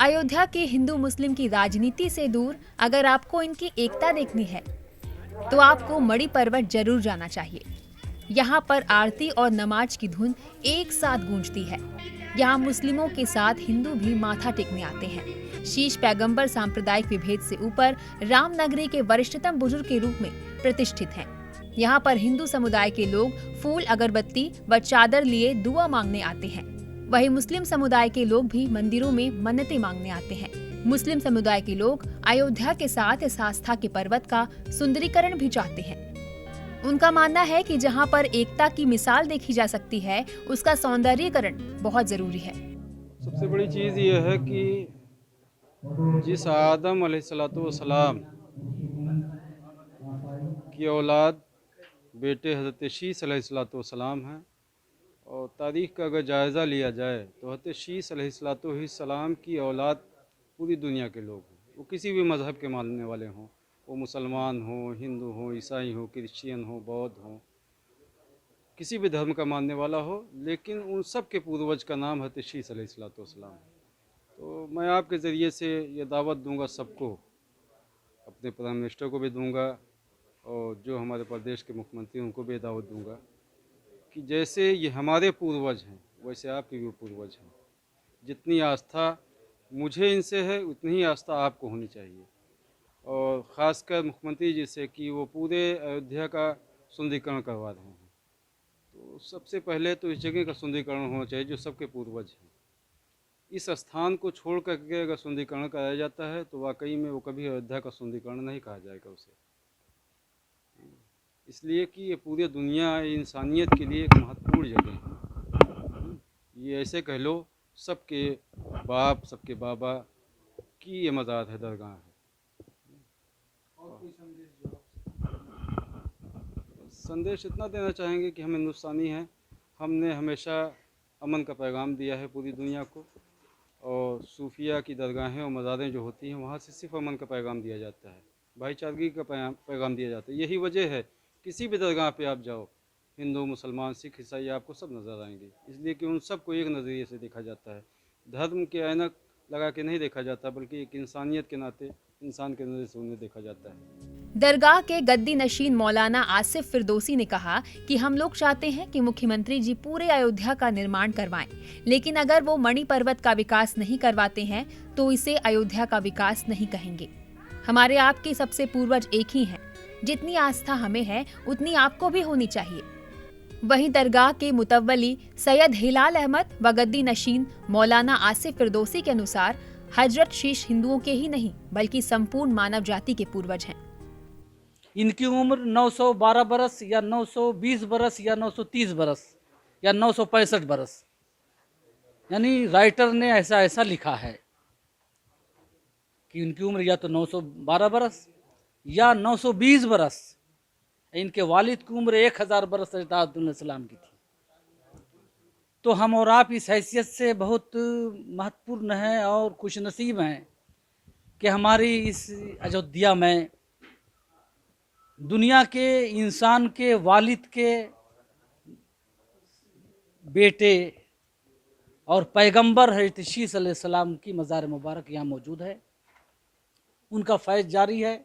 अयोध्या के हिंदू मुस्लिम की राजनीति से दूर अगर आपको इनकी एकता देखनी है तो आपको मणि पर्वत जरूर जाना चाहिए। यहाँ पर आरती और नमाज की धुन एक साथ गूंजती है। यहाँ मुस्लिमों के साथ हिंदू भी माथा टेकने आते हैं। शीश पैगंबर सांप्रदायिक विभेद से ऊपर रामनगरी के वरिष्ठतम बुजुर्ग के रूप में प्रतिष्ठित हैं। यहाँ पर हिंदू समुदाय के लोग फूल, अगरबत्ती व चादर लिए दुआ मांगने आते हैं। वहीं मुस्लिम समुदाय के लोग भी मंदिरों में मन्नतें मांगने आते हैं। मुस्लिम समुदाय के लोग अयोध्या के साथ इस आस्था के पर्वत का सुंदरीकरण भी चाहते हैं। उनका मानना है कि जहां पर एकता की मिसाल देखी जा सकती है, उसका सौंदर्यीकरण बहुत जरूरी है। सबसे बड़ी चीज़ ये है कि जिस आदम अलैहिस्सलाम की औलाद बेटे हज़रत शीस अलैहिस्सलाम हैं, और तारीख़ का अगर जायज़ा लिया जाए तो हज़रत शीस अलैहिस्सलाम की औलाद पूरी दुनिया के लोग हैं। वो किसी भी मज़हब के मानने वाले हों, वो मुसलमान हों, हिंदू हों, ईसाई हों, क्रिश्चियन हों, बौद्ध हों, किसी भी धर्म का मानने वाला हो, लेकिन उन सब के पूर्वज का नाम हज़रत शीस अलैहिस्सलाम है। तो मैं आपके ज़रिए से ये दावत दूंगा सबको, अपने प्राइम मिनिस्टर को भी दूंगा और जो हमारे प्रदेश के मुख्यमंत्री उनको भी दावत दूंगा कि जैसे ये हमारे पूर्वज हैं वैसे आपके भी पूर्वज हैं। जितनी आस्था मुझे इनसे है उतनी ही आस्था आपको होनी चाहिए, और ख़ासकर मुख्यमंत्री जी से कि वो पूरे अयोध्या का सुंदरीकरण करवा रहे हैं। तो सबसे पहले तो इस जगह का सुंदरीकरण होना चाहिए जो सबके पूर्वज हैं। इस स्थान को छोड़ करके अगर सुंदरीकरण कराया जाता है तो वाकई में वो कभी अयोध्या का सुंदरीकरण नहीं कहा जाएगा उसे, इसलिए कि ये पूरी दुनिया इंसानियत के लिए एक महत्वपूर्ण जगह है। ये ऐसे कह लो सबके बाप, सबके बाबा की ये मज़ार है, दरगाह है। और कोई संदेश इतना देना चाहेंगे कि हम हिंदुस्तानी हैं, हमने हमेशा अमन का पैगाम दिया है पूरी दुनिया को, और सूफिया की दरगाहें और मज़ारें जो होती हैं वहाँ से सिर्फ अमन का पैगाम दिया जाता है, भाईचारगी का पैगाम दिया जाता है। यही वजह है किसी भी दरगाह पे आप जाओ, हिंदू, मुसलमान, सिख, ईसाई आपको सब नज़र आएंगे, इसलिए कि उन सबको एक नज़रिए से देखा जाता है। धर्म के ऐनक लगा के नहीं देखा जाता, बल्कि एक इंसानियत के नाते इंसान के नज़र से उन्हें देखा जाता है। दरगाह के गद्दी नशीन मौलाना आसिफ फिरदौसी ने कहा कि हम लोग चाहते हैं कि मुख्यमंत्री जी पूरे अयोध्या का निर्माण करवाएं, लेकिन अगर वो मणि पर्वत का विकास नहीं करवाते हैं तो इसे अयोध्या का विकास नहीं कहेंगे। हमारे आपके सबसे पूर्वज एक ही हैं। जितनी आस्था हमें है उतनी आपको भी होनी चाहिए। वहीं दरगाह के मुतव्वली सैयद हिलाल अहमद व गद्दी नशीन मौलाना आसिफ फिरदौसी के अनुसार हजरत शीश हिंदुओं के ही नहीं बल्कि संपूर्ण मानव जाति के पूर्वज हैं। इनकी उम्र 912 बरस या 920 बरस या 930 बरस या 965 बरस, यानी राइटर ने ऐसा लिखा है कि इनकी उम्र या तो 912 बरस या 920 बरस। इनके वालिद की उम्र 1000 बरस सलाम की थी। तो हम और आप इस हैसियत से बहुत महत्वपूर्ण हैं और खुशनसीब हैं कि हमारी इस अयोध्या में दुनिया के इंसान के वालिद के बेटे और पैगंबर हज़रत शीस अलैहिस्सलाम की मज़ार मुबारक यहाँ मौजूद है। उनका फैज़ जारी है।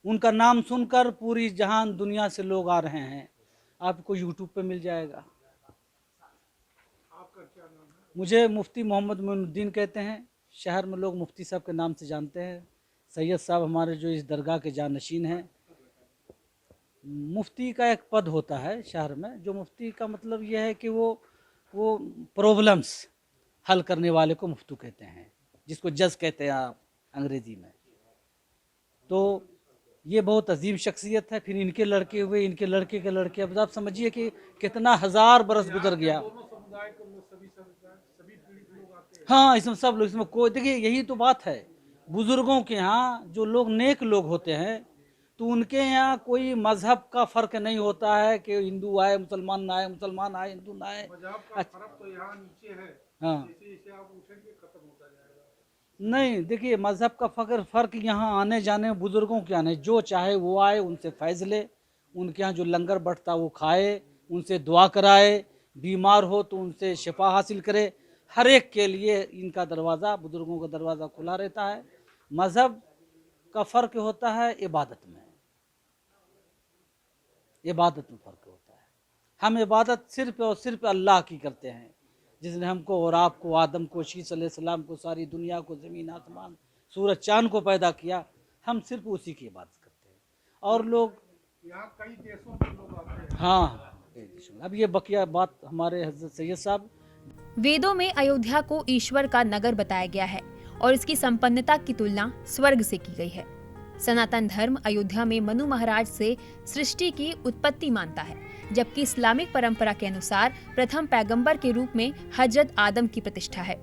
उनका नाम सुनकर पूरी जहान दुनिया से लोग आ रहे हैं। आपको यूट्यूब पे मिल जाएगा। आपका क्या नाम है? मुझे मुफ्ती मोहम्मद मोइनुद्दीन कहते हैं। शहर में लोग मुफ्ती साहब के नाम से जानते हैं। सैयद साहब हमारे जो इस दरगाह के जानशीन हैं। मुफ्ती का एक पद होता है शहर में, जो मुफ्ती का मतलब यह है कि वो प्रॉब्लम्स हल करने वाले को मुफ्ती कहते हैं, जिसको जज कहते हैं आप अंग्रेजी में। तो ये बहुत अजीम शख्सियत है। फिर इनके लड़के हुए, इनके लड़के के लड़के। अब आप समझिए कि कितना 1000 बरस गुजर गया। हाँ, इसमें सब लोग, इसमें कोई, देखिए यही तो बात है। बुजुर्गों के यहाँ जो लोग नेक लोग होते हैं तो उनके यहाँ कोई मजहब का फर्क नहीं होता है कि हिंदू आए मुसलमान ना आए, मुसलमान आए हिंदू ना आए। फर्क तो यहाँ नीचे है। हाँ, जैसे आप उठेंगे खत्म होता जाएगा। नहीं, देखिए मजहब का फर्क यहाँ आने जाने, बुजुर्गों के आने, जो चाहे वो आए, उनसे फैज़ ले, उनके यहाँ जो लंगर बंटता वो खाए, उनसे दुआ कराए, बीमार हो तो उनसे शिफा हासिल करे। हर एक के लिए इनका दरवाज़ा, बुजुर्गों का दरवाज़ा खुला रहता है। मज़हब का फ़र्क होता है इबादत में, इबादत में फ़र्क होता है। हम इबादत सिर्फ़ और सिर्फ़ अल्लाह की करते हैं, जिसने हमको और आपको, आदम को, शीस अलैहिस्सलाम को, सारी दुनिया को, ज़मीन आसमान, सूरज चाँद को पैदा किया, हम सिर्फ़ उसी की इबादत करते हैं। और लोग यहाँ कई देशों के लोग आते हैं। हाँ, अब ये बकिया बात हमारे हज़रत सैयद साहब। वेदों में अयोध्या को ईश्वर का नगर बताया गया है और इसकी संपन्नता की तुलना स्वर्ग से की गई है। सनातन धर्म अयोध्या में मनु महाराज से सृष्टि की उत्पत्ति मानता है, जबकि इस्लामिक परंपरा के अनुसार प्रथम पैगंबर के रूप में हजरत आदम की प्रतिष्ठा है।